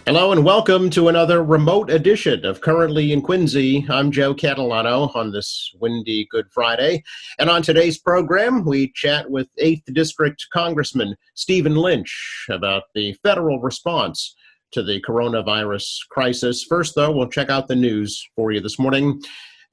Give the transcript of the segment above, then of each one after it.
Hello and welcome to another remote edition of Currently in Quincy. I'm Joe Catalano on this windy Good Friday. And on today's program, we chat with 8th District Congressman Stephen Lynch about the federal response to the coronavirus crisis. First, though, we'll check out the news for you this morning.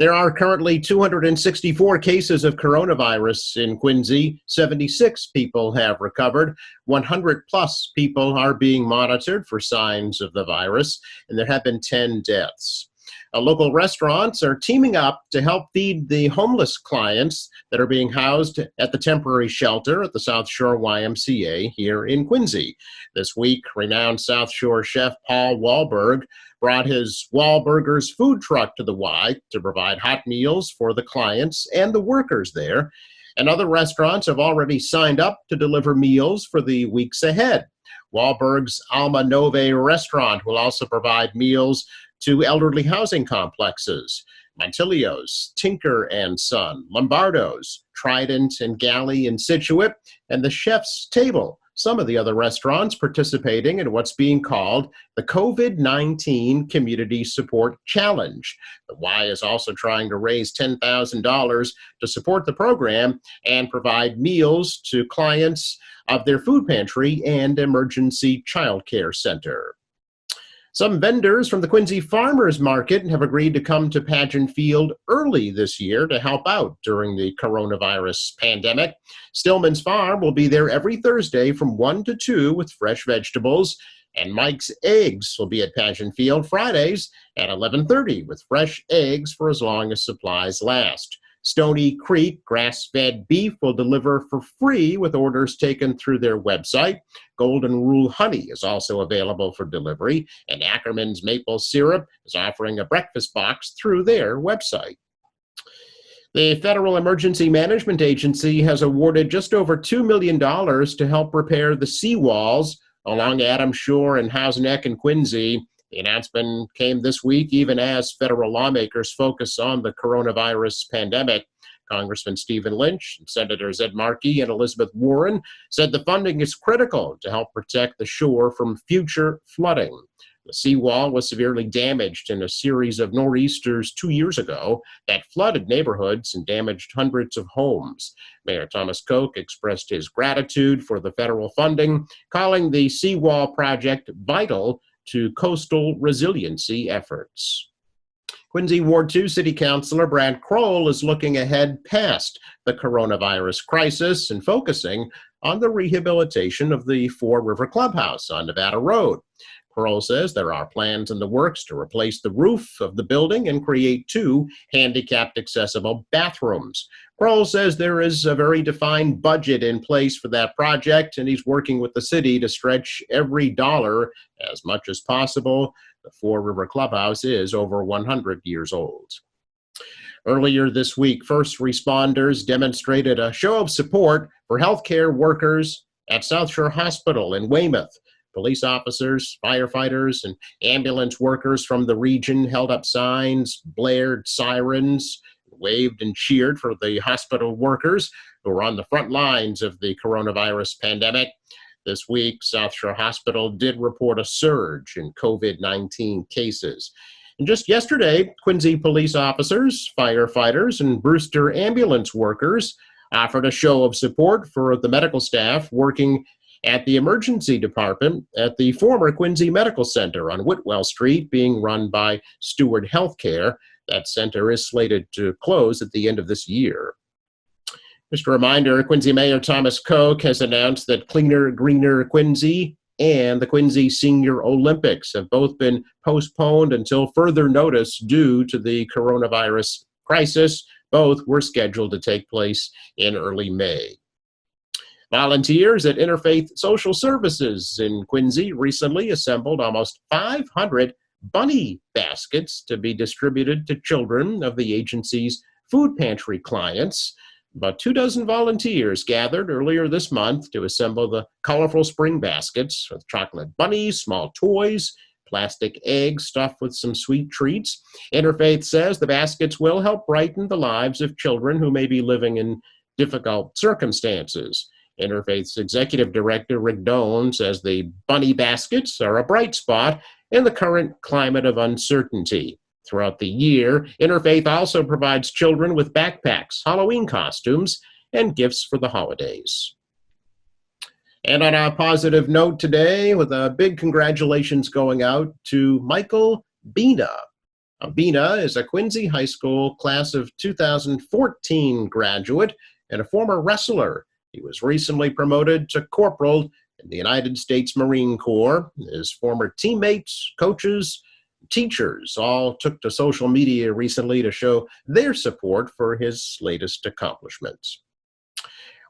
There are currently 264 cases of coronavirus in Quincy. 76 people have recovered. 100 plus people are being monitored for signs of the virus, and there have been 10 deaths. Local restaurants are teaming up to help feed the homeless clients that are being housed at the temporary shelter at the South Shore YMCA here in Quincy. This week, renowned South Shore chef Paul Wahlberg brought his Wahlburgers food truck to the Y to provide hot meals for the clients and the workers there. And other restaurants have already signed up to deliver meals for the weeks ahead. Wahlberg's Alma Nove restaurant will also provide meals to elderly housing complexes. Montilio's, Tinker and Son, Lombardo's, Trident and Galley in Scituate, and the Chef's Table, some of the other restaurants participating in what's being called the COVID-19 Community Support Challenge. The Y is also trying to raise $10,000 to support the program and provide meals to clients of their food pantry and emergency child care center. Some vendors from the Quincy Farmers Market have agreed to come to Pageant Field early this year to help out during the coronavirus pandemic. Stillman's Farm will be there every Thursday from 1 to 2 with fresh vegetables, and Mike's Eggs will be at Pageant Field Fridays at 11:30 with fresh eggs for as long as supplies last. Stony Creek grass-fed beef will deliver for free with orders taken through their website. Golden Rule honey is also available for delivery, and Ackerman's maple syrup is offering a breakfast box through their website. The Federal Emergency Management Agency has awarded just over $2 million to help repair the seawalls along Adams Shore and House Neck in Quincy. The announcement came this week, even as federal lawmakers focus on the coronavirus pandemic. Congressman Stephen Lynch, Senators Ed Markey and Elizabeth Warren said the funding is critical to help protect the shore from future flooding. The seawall was severely damaged in a series of nor'easters 2 years ago that flooded neighborhoods and damaged hundreds of homes. Mayor Thomas Koch expressed his gratitude for the federal funding, calling the seawall project vital to coastal resiliency efforts. Quincy Ward 2 City Councilor Brad Kroll is looking ahead past the coronavirus crisis and focusing on the rehabilitation of the Four River Clubhouse on Nevada Road. Kroll says there are plans in the works to replace the roof of the building and create 2 handicapped accessible bathrooms. Kroll says there is a very defined budget in place for that project, and he's working with the city to stretch every dollar as much as possible. The Four River Clubhouse is over 100 years old. Earlier this week, first responders demonstrated a show of support for healthcare workers at South Shore Hospital in Weymouth. Police officers, firefighters, and ambulance workers from the region held up signs, blared sirens, waved and cheered for the hospital workers who are on the front lines of the coronavirus pandemic. This week, South Shore Hospital did report a surge in COVID-19 cases. And just yesterday, Quincy police officers, firefighters, and Brewster ambulance workers offered a show of support for the medical staff working at the emergency department at the former Quincy Medical Center on Whitwell Street, being run by Steward Healthcare. That center is slated to close at the end of this year. Just a reminder, Quincy Mayor Thomas Koch has announced that Cleaner, Greener Quincy and the Quincy Senior Olympics have both been postponed until further notice due to the coronavirus crisis. Both were scheduled to take place in early May. Volunteers at Interfaith Social Services in Quincy recently assembled almost 500 bunny baskets to be distributed to children of the agency's food pantry clients. About 24 volunteers gathered earlier this month to assemble the colorful spring baskets with chocolate bunnies, small toys, plastic eggs stuffed with some sweet treats. Interfaith says the baskets will help brighten the lives of children who may be living in difficult circumstances. Interfaith's executive director, Rick Doan, says the bunny baskets are a bright spot in the current climate of uncertainty. Throughout the year, Interfaith also provides children with backpacks, Halloween costumes, and gifts for the holidays. And on a positive note today, with a big congratulations going out to Michael Bina. Bina is a Quincy High School class of 2014 graduate and a former wrestler. He was recently promoted to corporal in the United States Marine Corps. His former teammates, coaches, teachers all took to social media recently to show their support for his latest accomplishments.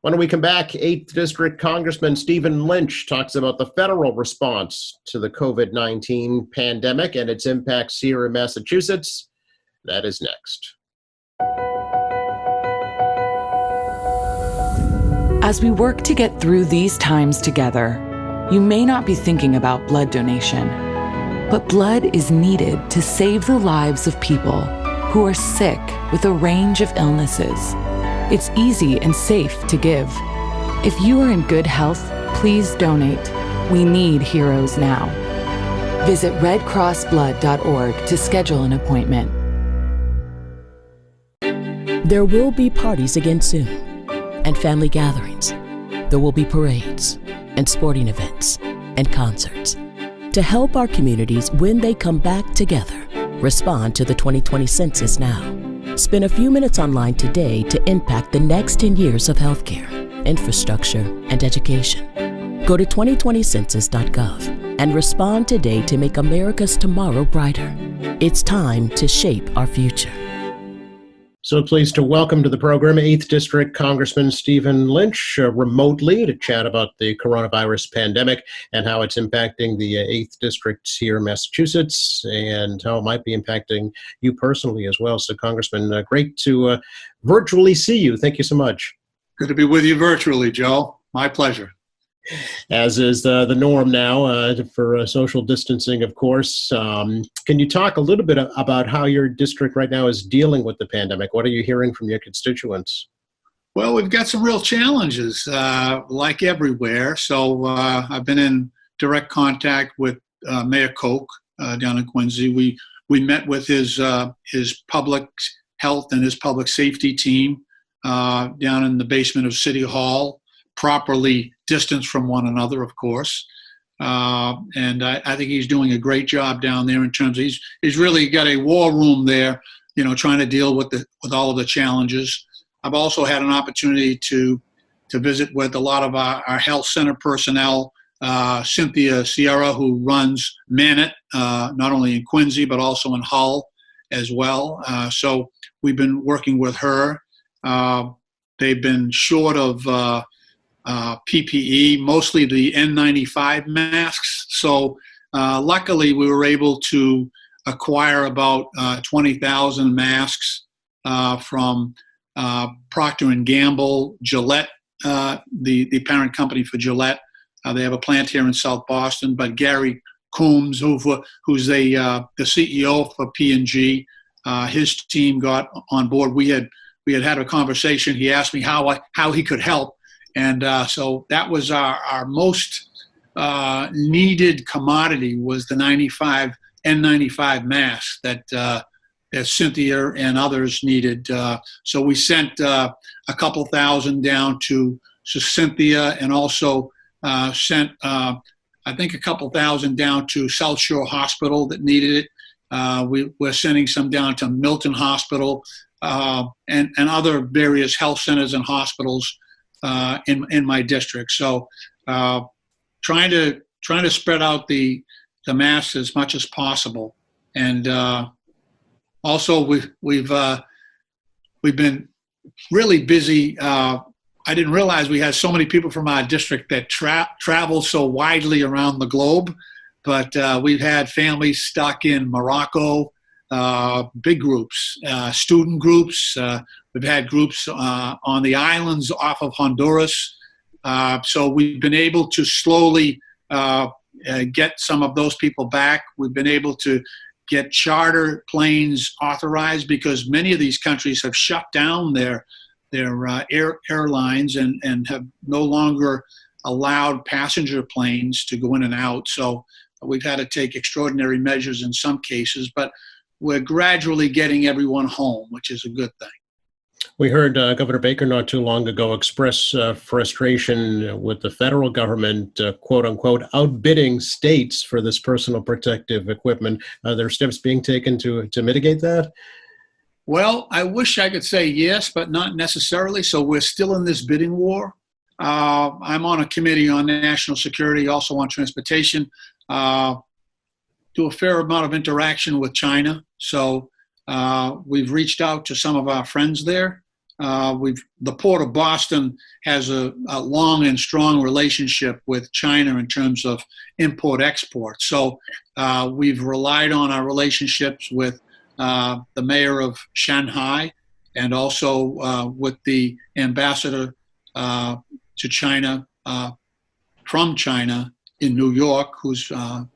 When we come back, 8th District Congressman Stephen Lynch talks about the federal response to the COVID-19 pandemic and its impacts here in Massachusetts. That is next. As we work to get through these times together, you may not be thinking about blood donation, but blood is needed to save the lives of people who are sick with a range of illnesses. It's easy and safe to give. If you are in good health, please donate. We need heroes now. Visit redcrossblood.org to schedule an appointment. There will be parties again soon, and family gatherings. There will be parades, and sporting events, and concerts. To help our communities when they come back together, respond to the 2020 census now. Spend a few minutes online today to impact the next 10 years of healthcare, infrastructure, and education. Go to 2020census.gov and respond today to make America's tomorrow brighter. It's time to shape our future. So pleased to welcome to the program 8th District Congressman Stephen Lynch remotely to chat about the coronavirus pandemic and how it's impacting the 8th District here in Massachusetts and how it might be impacting you personally as well. So Congressman, great to virtually see you. Thank you so much. Good to be with you virtually, Joe. My pleasure. As is the norm now for social distancing, of course. Can you talk a little bit about how your district right now is dealing with the pandemic? What are you hearing from your constituents? Well, we've got some real challenges, like everywhere. So I've been in direct contact with Mayor Koch down in Quincy. We met with his public health and his public safety team down in the basement of City Hall, properly distanced from one another, of course. And I think he's doing a great job down there in terms of he's really got a war room there, trying to deal with all of the challenges. I've also had an opportunity to visit with a lot of our health center personnel, Cynthia Sierra, who runs Manet, not only in Quincy, but also in Hull as well. So we've been working with her. They've been short of PPE, mostly the N95 masks. So luckily we were able to acquire about 20,000 masks from Procter & Gamble, Gillette, the parent company for Gillette. They have a plant here in South Boston, but Gary Coombs, who's the CEO for P&G, his team got on board. We had a conversation. He asked me how he could help. And so that was our most needed commodity was the N95 mask that Cynthia and others needed. So we sent a couple thousand down to Cynthia and also sent, I think, a couple thousand down to South Shore Hospital that needed it. We're sending some down to Milton Hospital and other various health centers and hospitals in my district. So trying to spread out the mass as much as possible. And also we've been really busy. I didn't realize we had so many people from our district that travel so widely around the globe, but we've had families stuck in Morocco, big groups, student groups. We've had groups on the islands off of Honduras. So we've been able to slowly get some of those people back. We've been able to get charter planes authorized because many of these countries have shut down their airlines and have no longer allowed passenger planes to go in and out. So we've had to take extraordinary measures in some cases, but we're gradually getting everyone home, which is a good thing. We heard Governor Baker not too long ago express frustration with the federal government, quote unquote, outbidding states for this personal protective equipment. Are there steps being taken to mitigate that? Well, I wish I could say yes, but not necessarily. So we're still in this bidding war. I'm on a committee on national security, also on transportation. Do a fair amount of interaction with China. So we've reached out to some of our friends there. The Port of Boston has a long and strong relationship with China in terms of import-export. So we've relied on our relationships with the mayor of Shanghai and also with the ambassador to China from China in New York, who's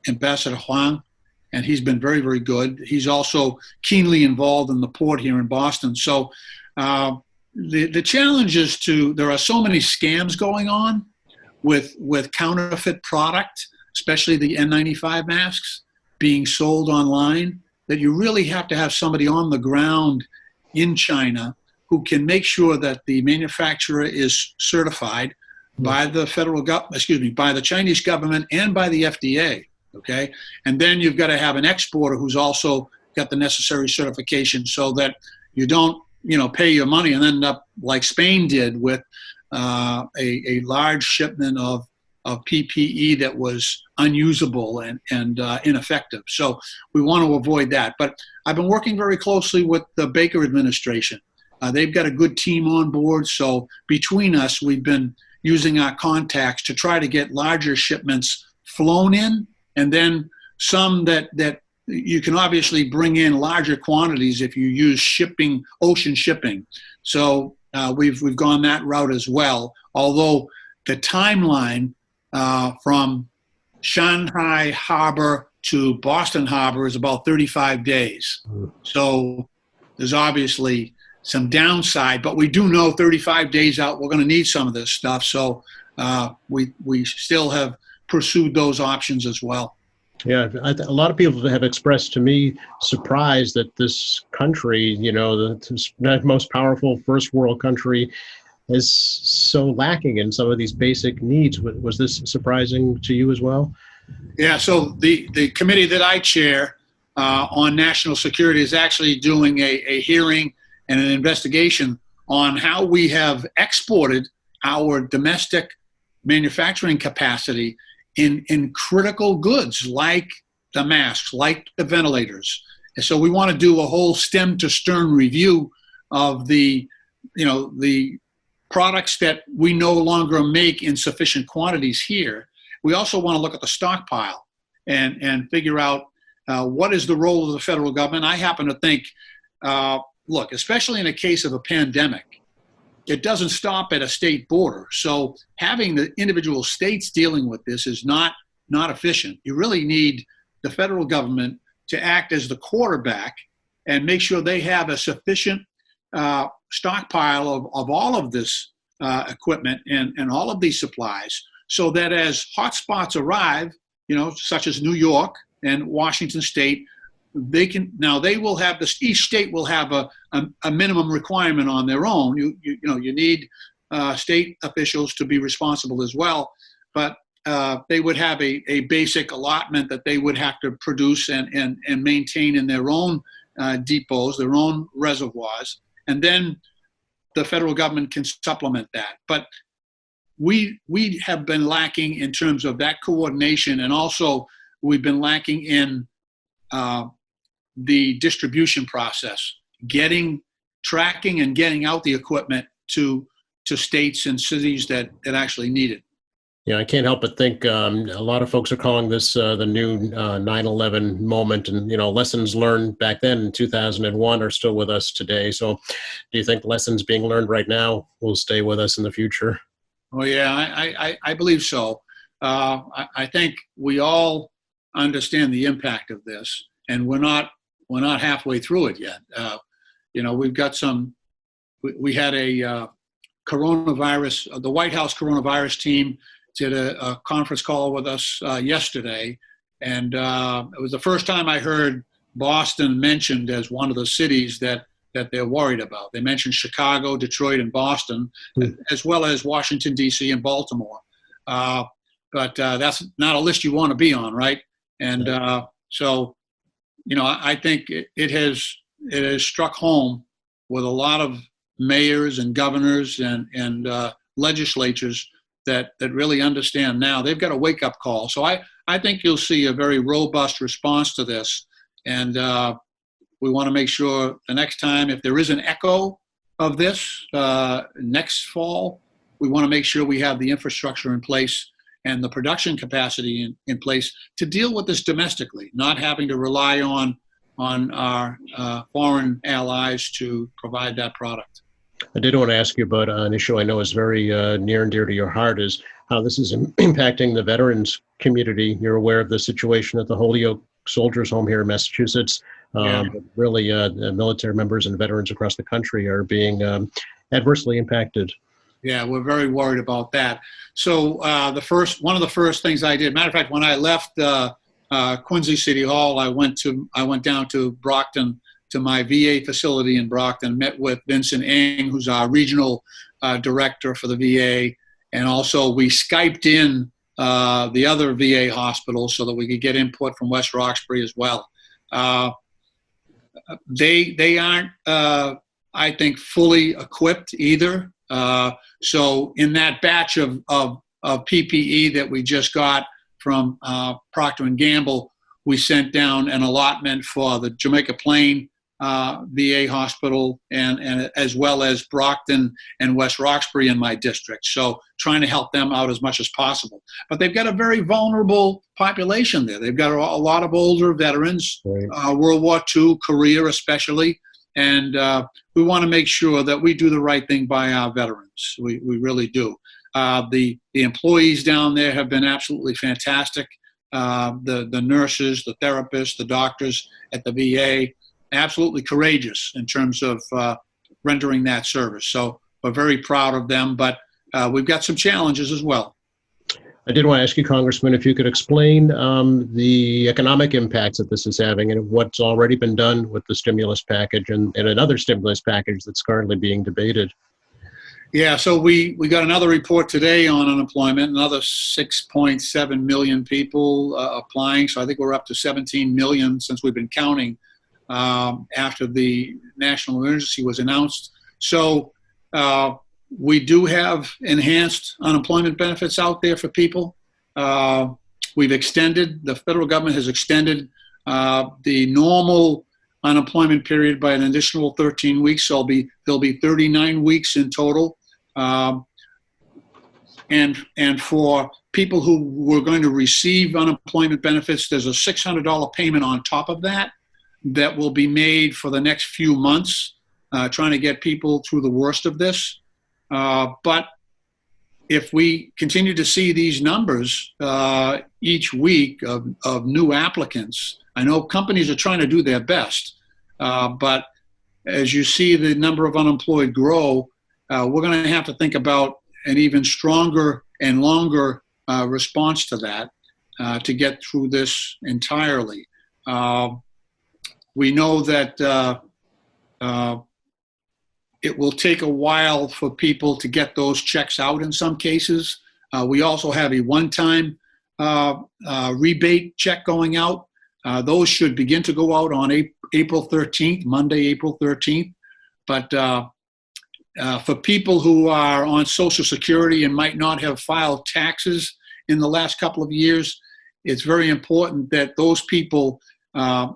Ambassador Huang, and he's been very, very good. He's also keenly involved in the port here in Boston. So the challenge is there are so many scams going on with counterfeit product, especially the N95 masks being sold online, that you really have to have somebody on the ground in China who can make sure that the manufacturer is certified by the by the Chinese government and by the FDA. Okay, and then you've got to have an exporter who's also got the necessary certification, so that you don't, pay your money and end up like Spain did with a large shipment of PPE that was unusable and ineffective. So we want to avoid that. But I've been working very closely with the Baker administration. They've got a good team on board. So between us, we've been using our contacts to try to get larger shipments flown in, and then some that you can obviously bring in larger quantities if you use ocean shipping. So we've gone that route as well. Although the timeline from Shanghai Harbor to Boston Harbor is about 35 days. So there's obviously some downside, but we do know 35 days out we're going to need some of this stuff. So we still have pursued those options as well. Yeah, a lot of people have expressed to me surprise that this country, the most powerful first world country, is so lacking in some of these basic needs. Was this surprising to you as well? Yeah, so the committee that I chair on national security is actually doing a hearing and an investigation on how we have exported our domestic manufacturing capacity in critical goods like the masks, like the ventilators. And so we want to do a whole stem to stern review of the products that we no longer make in sufficient quantities here. We also want to look at the stockpile and figure out what is the role of the federal government. I happen to think, look, especially in a case of a pandemic, it doesn't stop at a state border. So having the individual states dealing with this is not efficient. You really need the federal government to act as the quarterback and make sure they have a sufficient stockpile of all of this equipment and all of these supplies, so that as hotspots arrive, such as New York and Washington State, each state will have a minimum requirement on their own. You need state officials to be responsible as well, but they would have a basic allotment that they would have to produce and maintain in their own depots, their own reservoirs, and then the federal government can supplement that. But we have been lacking in terms of that coordination, and also we've been lacking in the distribution process, tracking and getting out the equipment to states and cities that actually need it. Yeah, I can't help but think a lot of folks are calling this the new 9/11 moment, and lessons learned back then in 2001 are still with us today. So, do you think lessons being learned right now will stay with us in the future? Oh yeah, I believe so. I think we all understand the impact of this, and we're not halfway through it yet. We've got some we had a coronavirus, the White House coronavirus team did a conference call with us yesterday. And it was the first time I heard Boston mentioned as one of the cities that they're worried about. They mentioned Chicago, Detroit, and Boston, as well as Washington, D.C. and Baltimore. But that's not a list you want to be on, right? And so, I think it has struck home with a lot of mayors and governors and legislatures that really understand now. They've got a wake-up call. So I think you'll see a very robust response to this. And we want to make sure the next time, if there is an echo of this next fall, we want to make sure we have the infrastructure in place and the production capacity in place to deal with this domestically, not having to rely on our foreign allies to provide that product. I did want to ask you about an issue I know is very near and dear to your heart, is how this is impacting the veterans community. You're aware of the situation at the Holyoke Soldiers Home here in Massachusetts. But really, the military members and veterans across the country are being adversely impacted. Yeah, we're very worried about that. So one of the first things I did, matter of fact, when I left Quincy City Hall, I went down to Brockton, to my VA facility in Brockton, met with Vincent Eng, who's our regional director for the VA, and also we Skyped in the other VA hospitals so that we could get input from West Roxbury as well. They aren't, I think, fully equipped either. So in that batch of PPE that we just got from Procter & Gamble, we sent down an allotment for the Jamaica Plain VA hospital and as well as Brockton and West Roxbury in my district. So trying to help them out as much as possible. But they've got a very vulnerable population there. They've got a lot of older veterans, right. World War II, Korea especially. And we want to make sure that we do the right thing by our veterans. We really do. The employees down there have been absolutely fantastic. The nurses, the therapists, the doctors at the VA, absolutely courageous in terms of rendering that service. So we're very proud of them, but we've got some challenges as well. I did want to ask you, Congressman, if you could explain the economic impacts that this is having and what's already been done with the stimulus package and another stimulus package that's currently being debated. Yeah, so we got another report today on unemployment, another 6.7 million people applying. So I think we're up to 17 million since we've been counting after the national emergency was announced. So we do have enhanced unemployment benefits out there for people. We've extended, the federal government has extended the normal unemployment period by an additional 13 weeks. So there'll be 39 weeks in total. And for people who were going to receive unemployment benefits, there's a $600 payment on top of that will be made for the next few months, trying to get people through the worst of this. But if we continue to see these numbers each week of new applicants, I know companies are trying to do their best, but as you see the number of unemployed grow, we're going to have to think about an even stronger and longer response to that to get through this entirely. We know that it will take a while for people to get those checks out in some cases. We also have a one-time rebate check going out. Those should begin to go out on April 13th, Monday, April 13th. But for people who are on Social Security and might not have filed taxes in the last couple of years, it's very important that those people have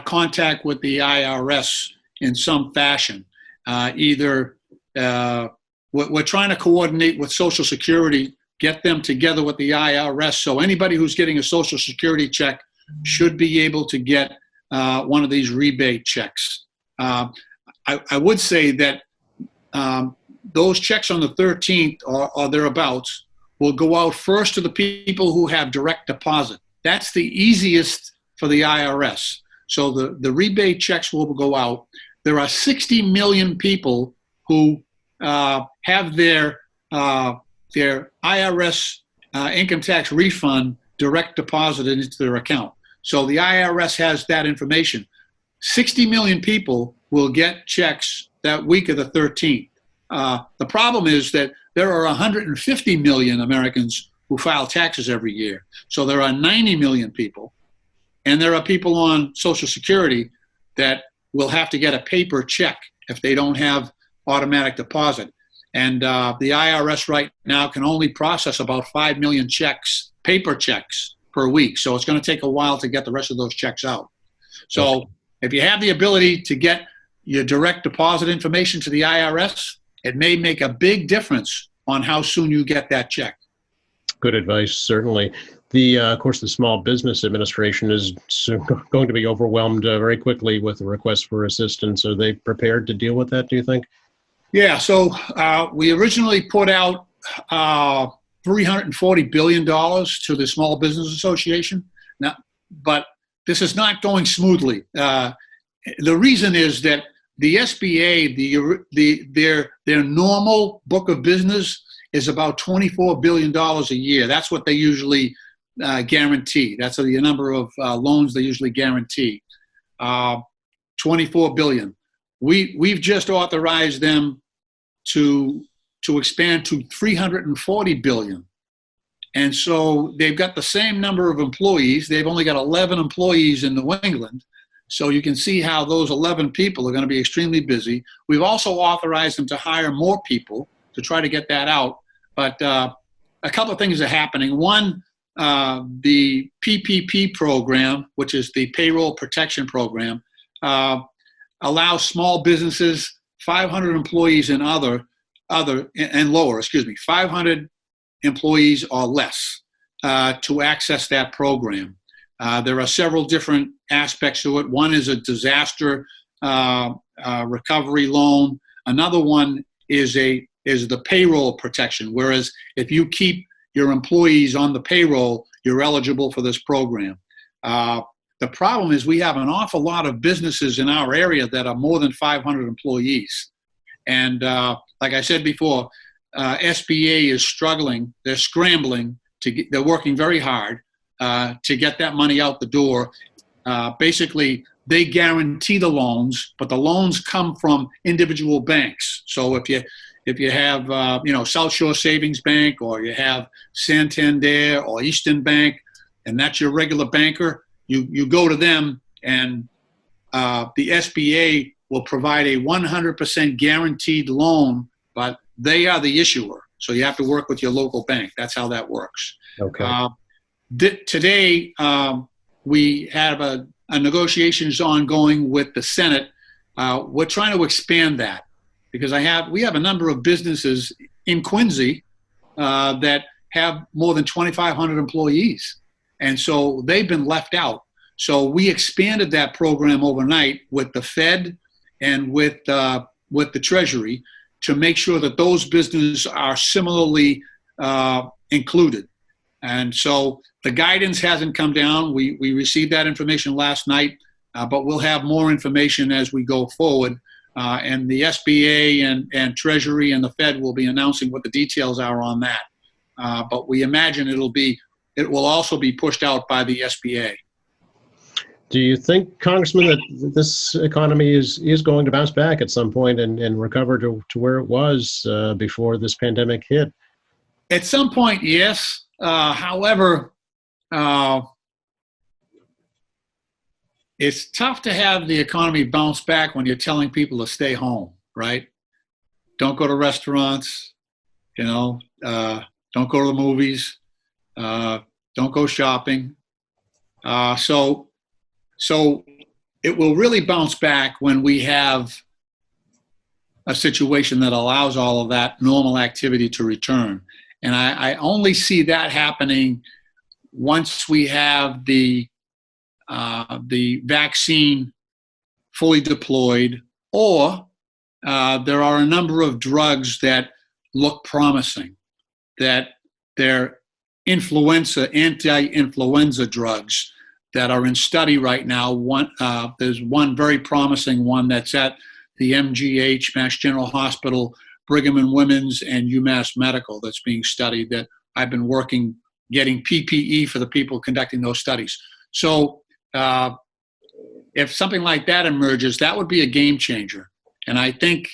contact with the IRS in some fashion. Either we're trying to coordinate with Social Security, get them together with the IRS. So anybody who's getting a Social Security check should be able to get one of these rebate checks. I would say that those checks on the 13th or thereabouts will go out first to the people who have direct deposit. That's the easiest for the IRS. So the rebate checks will go out. There are 60 million people who have their IRS income tax refund direct deposited into their account. So the IRS has that information. 60 million people will get checks that week of the 13th. The problem is that there are 150 million Americans who file taxes every year. So there are 90 million people, and there are people on Social Security that will have to get a paper check if they don't have automatic deposit. And the IRS right now can only process about 5 million checks, paper checks, per week. So it's going to take a while to get the rest of those checks out. So if you have the ability to get your direct deposit information to the IRS, it may make a big difference on how soon you get that check. Good advice, certainly. Of course, the Small Business Administration is going to be overwhelmed very quickly with the request for assistance. Are they prepared to deal with that, do you think? Yeah, so we originally put out $340 billion to the Small Business Association. Now, but this is not going smoothly. The reason is that the SBA, their normal book of business is about $24 billion a year. That's what they usually guarantee. That's the number of loans they usually guarantee. 24 billion. We've just authorized them to expand to 340 billion. And so they've got the same number of employees. They've only got 11 employees in New England. So you can see how those 11 people are going to be extremely busy. We've also authorized them to hire more people to try to get that out. But a couple of things are happening. One, the PPP program, which is the Payroll Protection Program, allows small businesses, 500 employees and lower, 500 employees or less, to access that program. There are several different aspects to it. One is a disaster recovery loan. Another one is the payroll protection, whereas if you keep your employees on the payroll, you're eligible for this program. The problem is we have an awful lot of businesses in our area that are more than 500 employees. And like I said before, SBA is struggling. They're scrambling. They're working very hard to get that money out the door. Basically, they guarantee the loans, but the loans come from individual banks. So if you have South Shore Savings Bank, or you have Santander or Eastern Bank, and that's your regular banker, you go to them, and the SBA will provide a 100% guaranteed loan, but they are the issuer. So you have to work with your local bank. That's how that works. Okay. Today, we have a negotiations ongoing with the Senate. We're trying to expand that because we have a number of businesses in Quincy that have more than 2,500 employees. And so they've been left out. So we expanded that program overnight with the Fed and with the Treasury to make sure that those businesses are similarly included. And so the guidance hasn't come down. We received that information last night, but we'll have more information as we go forward. And the SBA and Treasury and the Fed will be announcing what the details are on that. But we imagine it will also be pushed out by the SBA. Do you think, Congressman, that this economy is going to bounce back at some point and recover to where it was before this pandemic hit? At some point, yes. However, it's tough to have the economy bounce back when you're telling people to stay home, right? Don't go to restaurants, don't go to the movies, don't go shopping. So it will really bounce back when we have a situation that allows all of that normal activity to return. And I only see that happening once we have the vaccine fully deployed, or there are a number of drugs that look promising, that they're anti-influenza drugs that are in study right now. There's one very promising one that's at the MGH, Mass General Hospital, Brigham and Women's, and UMass Medical that's being studied, that I've been working getting PPE for the people conducting those studies. So if something like that emerges, that would be a game changer. And I think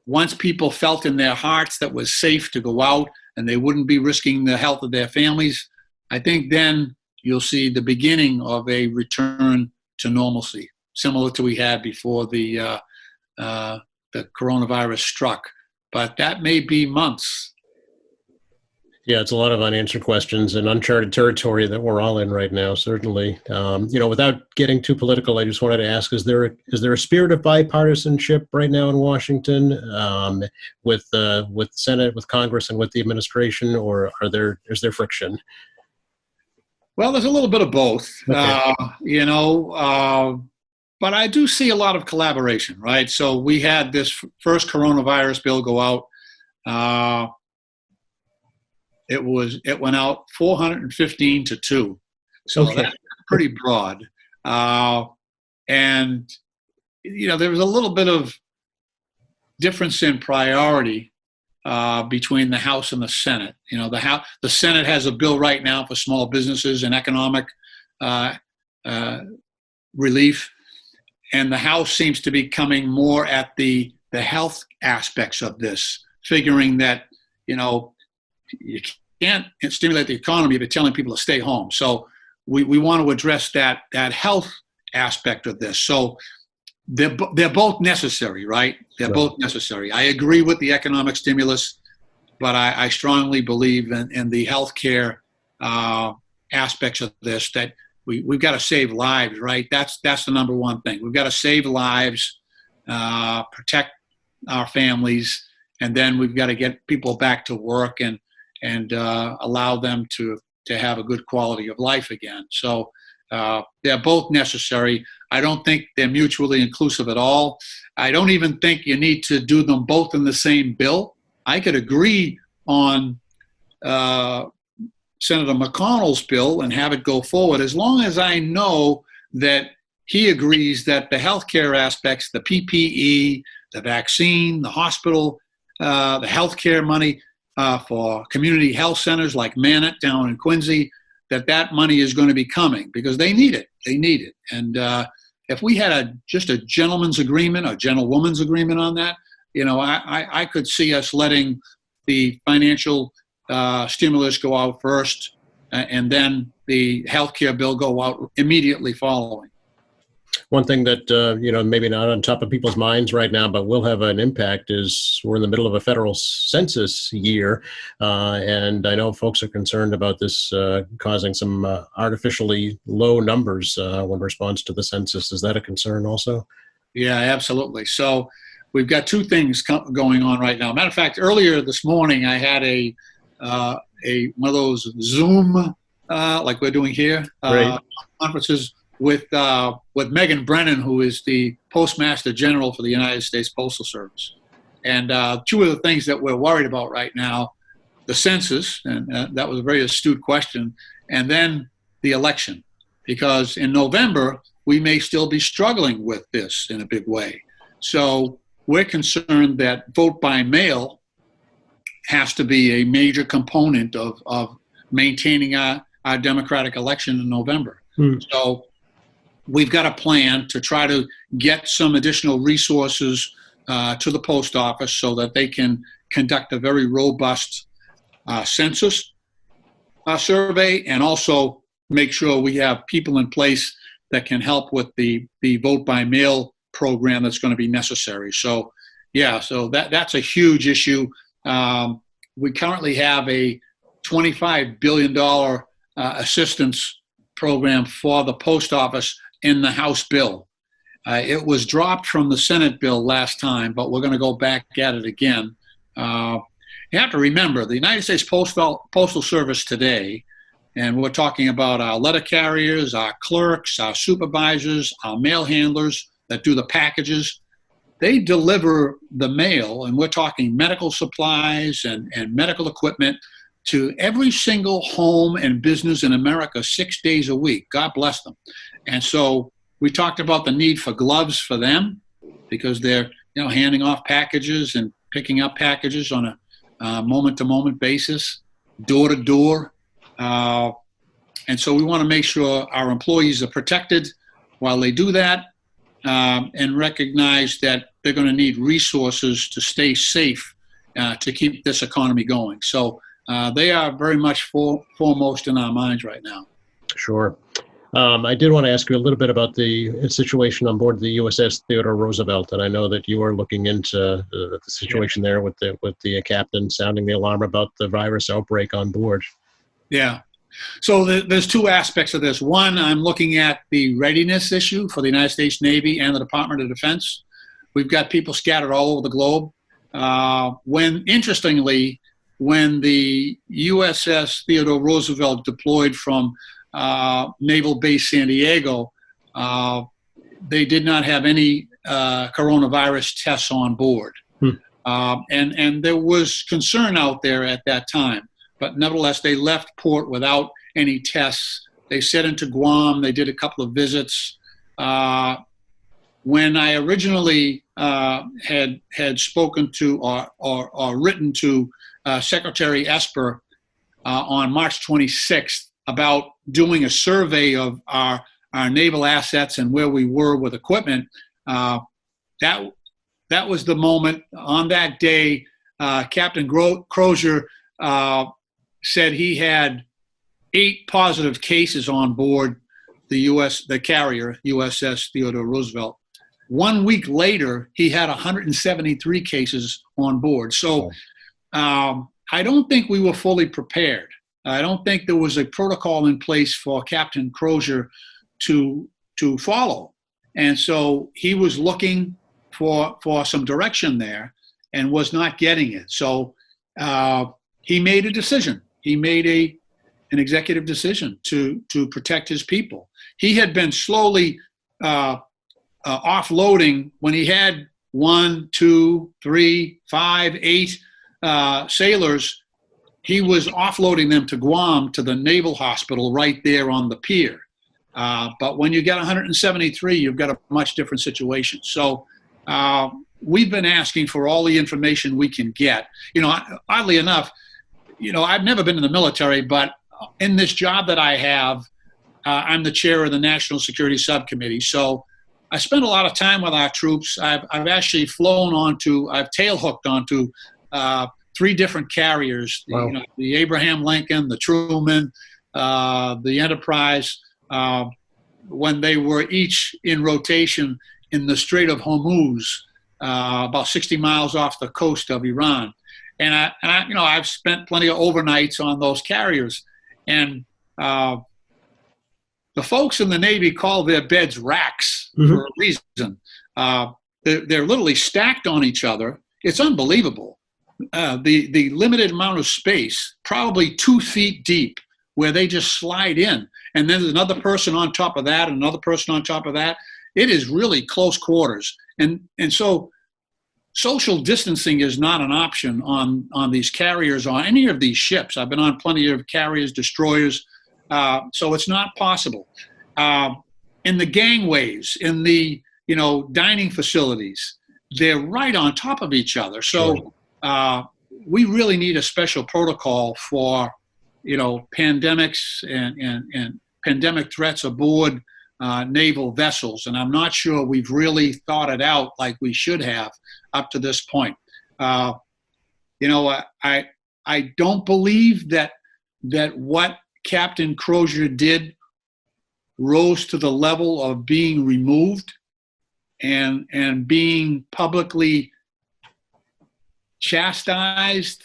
once people felt in their hearts that it was safe to go out and they wouldn't be risking the health of their families, I think then you'll see the beginning of a return to normalcy, similar to we had before the coronavirus struck. But that may be months. Yeah, it's a lot of unanswered questions and uncharted territory that we're all in right now, certainly. Without getting too political, I just wanted to ask, is there a spirit of bipartisanship right now in Washington with Senate, with Congress, and with the administration, or is there friction? Well, there's a little bit of both, Okay. But I do see a lot of collaboration, right? So we had this first coronavirus bill go out. It went out 415 to 2. So Okay. that's pretty broad. And there was a little bit of difference in priority between the House and the Senate. The Senate has a bill right now for small businesses and economic relief, and the House seems to be coming more at the health aspects of this, figuring that you can't stimulate the economy if you're telling people to stay home. So we want to address that health aspect of this. So they're both necessary, right? They're Right. both necessary. I agree with the economic stimulus, but I strongly believe in the healthcare aspects of this, that we've got to save lives, right? That's the number one thing. We've got to save lives, protect our families, and then we've got to get people back to work and allow them to have a good quality of life again. So they're both necessary. I don't think they're mutually inclusive at all. I don't even think you need to do them both in the same bill. I could agree on Senator McConnell's bill and have it go forward, as long as I know that he agrees that the healthcare aspects, the PPE, the vaccine, the hospital, the healthcare money for community health centers like Mannett down in Quincy, that money is going to be coming because they need it. They need it. And if we had just a gentleman's agreement, a gentlewoman's agreement on that, I could see us letting the financial stimulus go out first, and then the healthcare bill go out immediately following. One thing that, maybe not on top of people's minds right now, but will have an impact is we're in the middle of a federal census year. And I know folks are concerned about this causing some artificially low numbers when response to the census. Is that a concern also? Yeah, absolutely. So we've got two things going on right now. Matter of fact, earlier this morning, I had a one of those Zoom, like we're doing here, conferences with Megan Brennan, who is the Postmaster General for the United States Postal Service. And two of the things that we're worried about right now, the census, and that was a very astute question, and then the election. Because in November, we may still be struggling with this in a big way. So we're concerned that vote by mail has to be a major component of maintaining our democratic election in November. So we've got a plan to try to get some additional resources to the post office so that they can conduct a very robust census survey, and also make sure we have people in place that can help with the vote by mail program that's going to be necessary. So, so that's a huge issue. We currently have a $25 billion assistance program for the post office in the House bill. It was dropped from the Senate bill last time, but we're going to go back at it again. You have to remember, the United States Postal Service today, and we're talking about our letter carriers, our clerks, our supervisors, our mail handlers that do the packages. They deliver the mail, and we're talking medical supplies and medical equipment to every single home and business in America 6 days a week. God bless them. And so we talked about the need for gloves for them because they're handing off packages and picking up packages on a moment-to-moment basis, door-to-door. And so we want to make sure our employees are protected while they do that, and recognize that they're going to need resources to stay safe to keep this economy going. So they are very much foremost in our minds right now. Sure. I did want to ask you a little bit about the situation on board the USS Theodore Roosevelt, and I know that you are looking into the situation there with the captain sounding the alarm about the virus outbreak on board. Yeah. So there's two aspects of this. One, I'm looking at the readiness issue for the United States Navy and the Department of Defense. We've got people scattered all over the globe. Interestingly, when the USS Theodore Roosevelt deployed from Naval Base San Diego, they did not have any coronavirus tests on board. And there was concern out there at that time. But nevertheless, they left port without any tests. They set into Guam. They did a couple of visits. When I originally had spoken to or written to Secretary Esper on March 26th about doing a survey of our naval assets and where we were with equipment, that was the moment. On that day, Captain Crozier said he had 8 positive cases on board the carrier, USS Theodore Roosevelt. 1 week later, he had 173 cases on board. So I don't think we were fully prepared. I don't think there was a protocol in place for Captain Crozier to follow. And so he was looking for some direction there and was not getting it. So he made a decision. He made an executive decision to protect his people. He had been slowly offloading when he had 1, 2, 3, 5, 8 sailors. He was offloading them to Guam to the Naval Hospital right there on the pier. But when you get 173, you've got a much different situation. So we've been asking for all the information we can get. Oddly enough, I've never been in the military, but in this job that I have, I'm the chair of the National Security Subcommittee. So I spend a lot of time with our troops. I've actually I've tail hooked onto 3 different carriers, wow. The Abraham Lincoln, the Truman, the Enterprise, when they were each in rotation in the Strait of Hormuz, about 60 miles off the coast of Iran. And I've spent plenty of overnights on those carriers. And the folks in the Navy call their beds racks for a reason. They're literally stacked on each other. It's unbelievable. The limited amount of space, probably 2 feet deep, where they just slide in. And then there's another person on top of that, and another person on top of that. It is really close quarters. And so social distancing is not an option on these carriers, on any of these ships. I've been on plenty of carriers, destroyers, so it's not possible. In the gangways, in the dining facilities, they're right on top of each other. So we really need a special protocol for pandemics and pandemic threats aboard naval vessels, and I'm not sure we've really thought it out like we should have up to this point. I don't believe that what Captain Crozier did rose to the level of being removed and being publicly chastised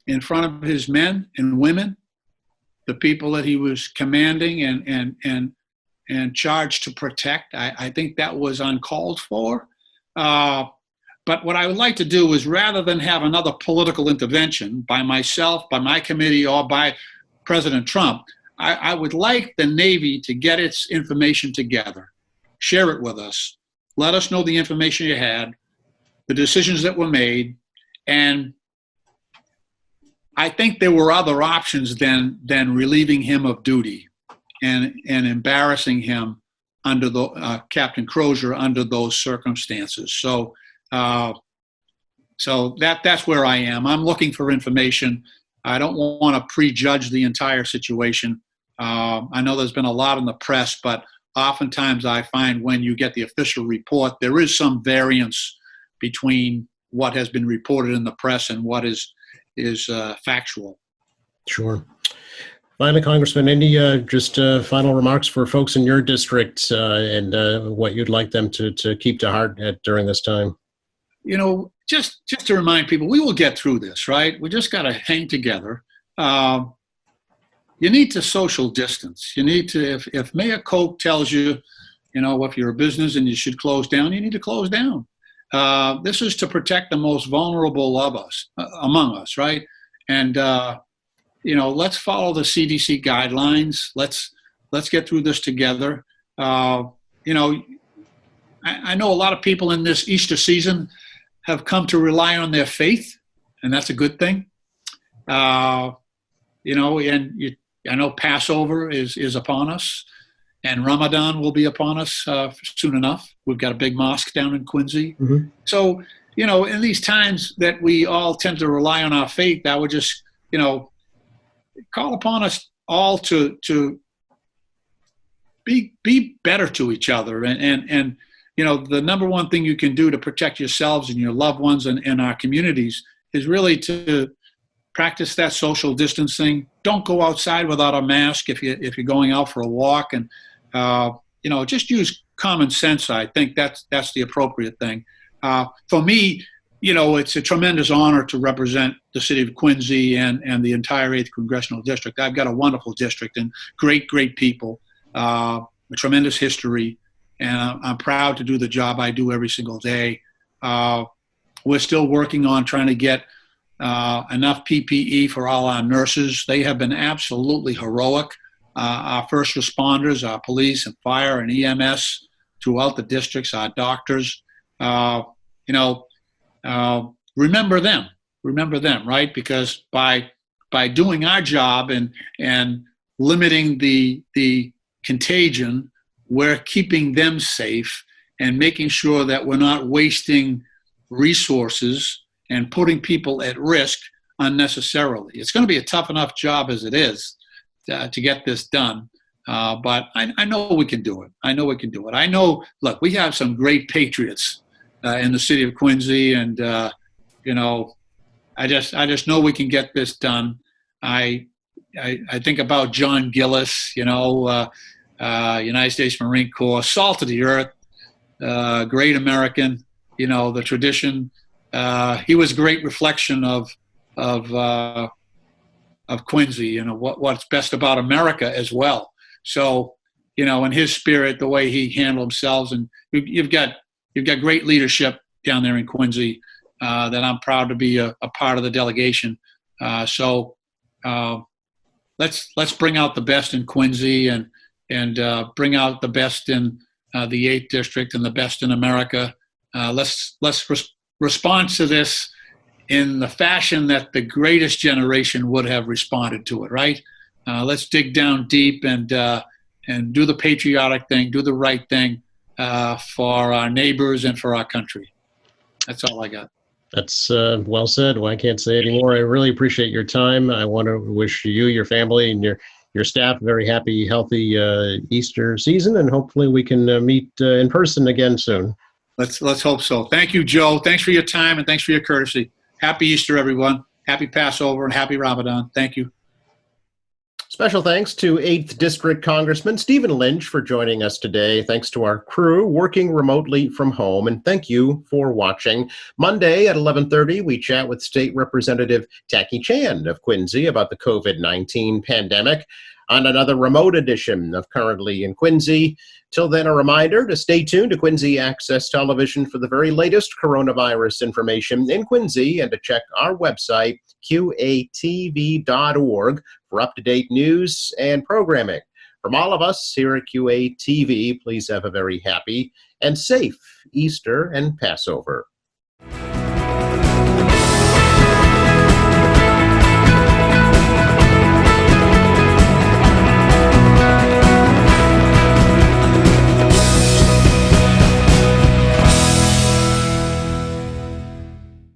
in front of his men and women, the people that he was commanding and charged to protect. I think that was uncalled for. But what I would like to do is, rather than have another political intervention by myself, by my committee, or by President Trump, I would like the Navy to get its information together, share it with us, let us know the information you had, the decisions that were made, and I think there were other options than relieving him of duty and embarrassing him under the Captain Crozier under those circumstances. So that's where I am. I'm looking for information. I don't want to prejudge the entire situation. I know there's been a lot in the press, but oftentimes I find when you get the official report, there is some variance between what has been reported in the press and what is factual. Sure. Finally, Congressman, any just final remarks for folks in your district and what you'd like them to keep to heart during this time? You know, just to remind people, we will get through this, right? We just got to hang together. You need to social distance. You need to, if Mayor Koch tells you, you know, if you're a business and you should close down, you need to close down. This is to protect the most vulnerable of us, among us, right? And you know, let's follow the CDC guidelines. Let's get through this together. You know, I know a lot of people in this Easter season have come to rely on their faith, and that's a good thing. You know, I know Passover is upon us, and Ramadan will be upon us soon enough. We've got a big mosque down in Quincy. Mm-hmm. So, you know, in these times that we all tend to rely on our faith, I would just, you know, call upon us all to be better to each other. And you know, the number one thing you can do to protect yourselves and your loved ones and our communities is really to practice that social distancing. Don't go outside without a mask if you're going out for a walk, and you know, just use common sense. I think that's the appropriate thing. For me, you know, it's a tremendous honor to represent the city of Quincy and the entire 8th Congressional District. I've got a wonderful district and great people, a tremendous history, and I'm proud to do the job I do every single day. We're still working on trying to get enough PPE for all our nurses. They have been absolutely heroic. Our first responders, our police and fire and EMS throughout the districts, our doctors, you know, remember them, right? Because by doing our job and limiting the contagion, we're keeping them safe and making sure that we're not wasting resources and putting people at risk unnecessarily. It's going to be a tough enough job as it is to get this done. But I know we can do it. I know, look, we have some great patriots in the city of Quincy, and you know, I just know we can get this done. I think about John Gillis, you know, United States Marine Corps, salt of the earth, great American, you know, the tradition. He was a great reflection of Quincy, you know, what's best about America as well. So, you know, in his spirit, the way he handled himself, and you've got great leadership down there in Quincy that I'm proud to be a part of the delegation. So let's bring out the best in Quincy and bring out the best in the 8th District and the best in America. Let's respond to this in the fashion that the greatest generation would have responded to it, right? Let's dig down deep and do the patriotic thing, do the right thing for our neighbors and for our country. That's all I got. That's well said. Well, I can't say any more. I really appreciate your time. I want to wish you, your family, and your staff a very happy, healthy Easter season, and hopefully we can meet in person again soon. Let's hope so. Thank you, Joe. Thanks for your time and thanks for your courtesy. Happy Easter, everyone. Happy Passover and happy Ramadan. Thank you. Special thanks to 8th District Congressman Stephen Lynch for joining us today. Thanks to our crew working remotely from home, and thank you for watching. Monday at 11:30, we chat with State Representative Tacky Chan of Quincy about the COVID-19 pandemic on another remote edition of Currently in Quincy. Till then, a reminder to stay tuned to Quincy Access Television for the very latest coronavirus information in Quincy, and to check our website, qatv.org, for up-to-date news and programming. From all of us here at QATV, please have a very happy and safe Easter and Passover.